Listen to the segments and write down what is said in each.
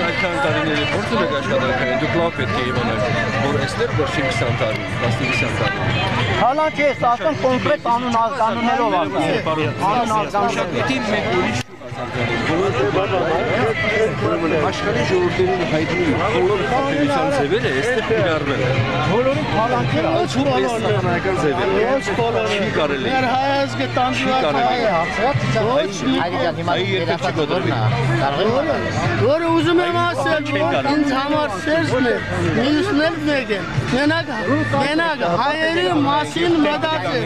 այդքան տարիների փորձել եք աշխատանքային, դուք լավ պետք է իմանաք, որ այստեղ վերջին 20 տարի, 15-20 տարի։ Հալա չէ, ասում կոնկրետ անուններով ասում։ Շագույթի մեկ ուրիշ աշխարհի ժողովրդին հայտնի բոլոր խաղաղության ձևերը այստեղ կիրառվել են։ Բոլորի քալանքերը հայկական ձևերը։ Չի կարելի։ Մեր հայազգը տանջված հայ է։ Որը ուզում եմ ասել, ինձ համար սերսն է, մյուսն էլ մեկ է։ Մենակ հայերի մասին մտածել։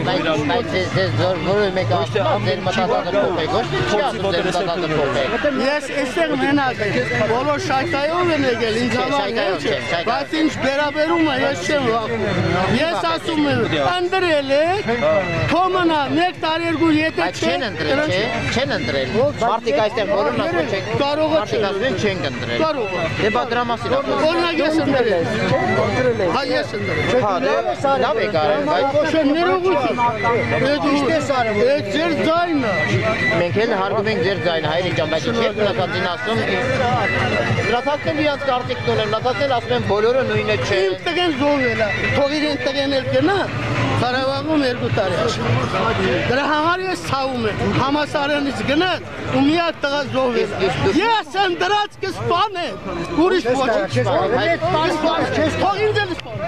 Բայց ձեզ զորվում եք ասում, ձեր մտածածը փոխեք, ոչ թե չի ասում ձեր մտածածը փոխեք։ Ես այստեղ մենակ եմ, բոլոր շայկայով են եկել, ինձ համար չէ, բայց ինչ վերաբերում է, ես չեմ վախում։ Ես ասում եմ, ընտրել եք, կոմնա, մեկ տարի երկու եթե չեն ընտրել, չէ, չեն ընտրել։ Մարդիկ այստեղ բոլորն ասում չեն, մարդիկ ասում են չեն ընտրել։ Կարող է։ Դե բա դրա մասին ասում։ Օրինակ ես ընտրել։ Հա ես ընտրել։ Հա, լավ եք արել, բայց ներողություն։ Այդ ի՞նչ է արել։ Այդ ձեր ձայնը։ մենք էլ հարգում ենք ձեր ձայնը, հայրիկ ջան, բայց չէ՞ մնացածին ասում։ Մնացածն իրանց կարծիքն ունեն, մնացածն ասում են բոլորը նույնը չէ։ Իմ տղեն զոհվել է, թող իրեն տղեն էլ գնա, Ղարաբաղում 2 տարի է։ Դրա համար ես ցավում եմ, համասարանից գնաց ու միակ տղա զոհվել է։ Ես եմ դրած կսպան եմ, ուրիշ ոչինչ չսպան։ Թող ինձ էլ սպան։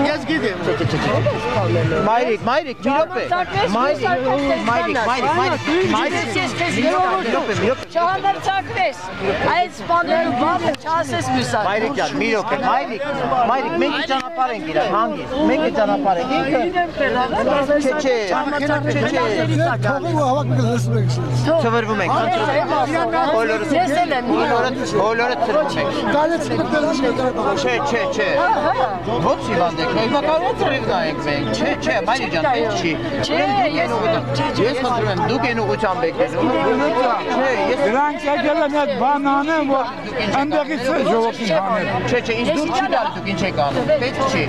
Ես գիտեմ։ Մայրիկ, մի րոպե։ Չհանդարցակվես, այդ սպանելու բանը չասես մյուսը։ Մայրիկ ջան, մի րոպե, Մայրիկ, մենք ճանապարհ ենք իրար, հանգիստ, մենք ճանապարհ ենք, ինքը չէ, Թողի ու հավաք լսում եք։ ծվրվում ենք, բոլորը ծրվում ենք։ Չէ, ո՞ց հիվանդեք, հիմա կարող ծրիվ նայենք մենք, չէ, Մայրիկ ջան, պետք չի։ Ես խնդրում եմ, դուք են ուղղությամբ եք գնում։ Դրանք եկել են այդ բան անեն, որ ընդեղից է ժողովրդին հանել։ Չէ, ինձ դուր չի տալի, դուք ինչ եք անում, պետք չի։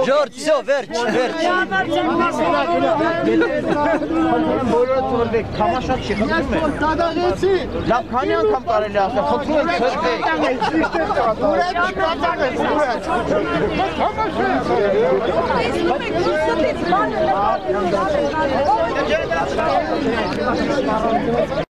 Ժորջ, всё, վերջ։ Բոլորը ծորվեք, թամաշատ չի, խնդրում եմ։ Դադաղեցի։ Լավ, քանի անգամ կարելի ասել, խնդրում եմ ծրվեք։ Այս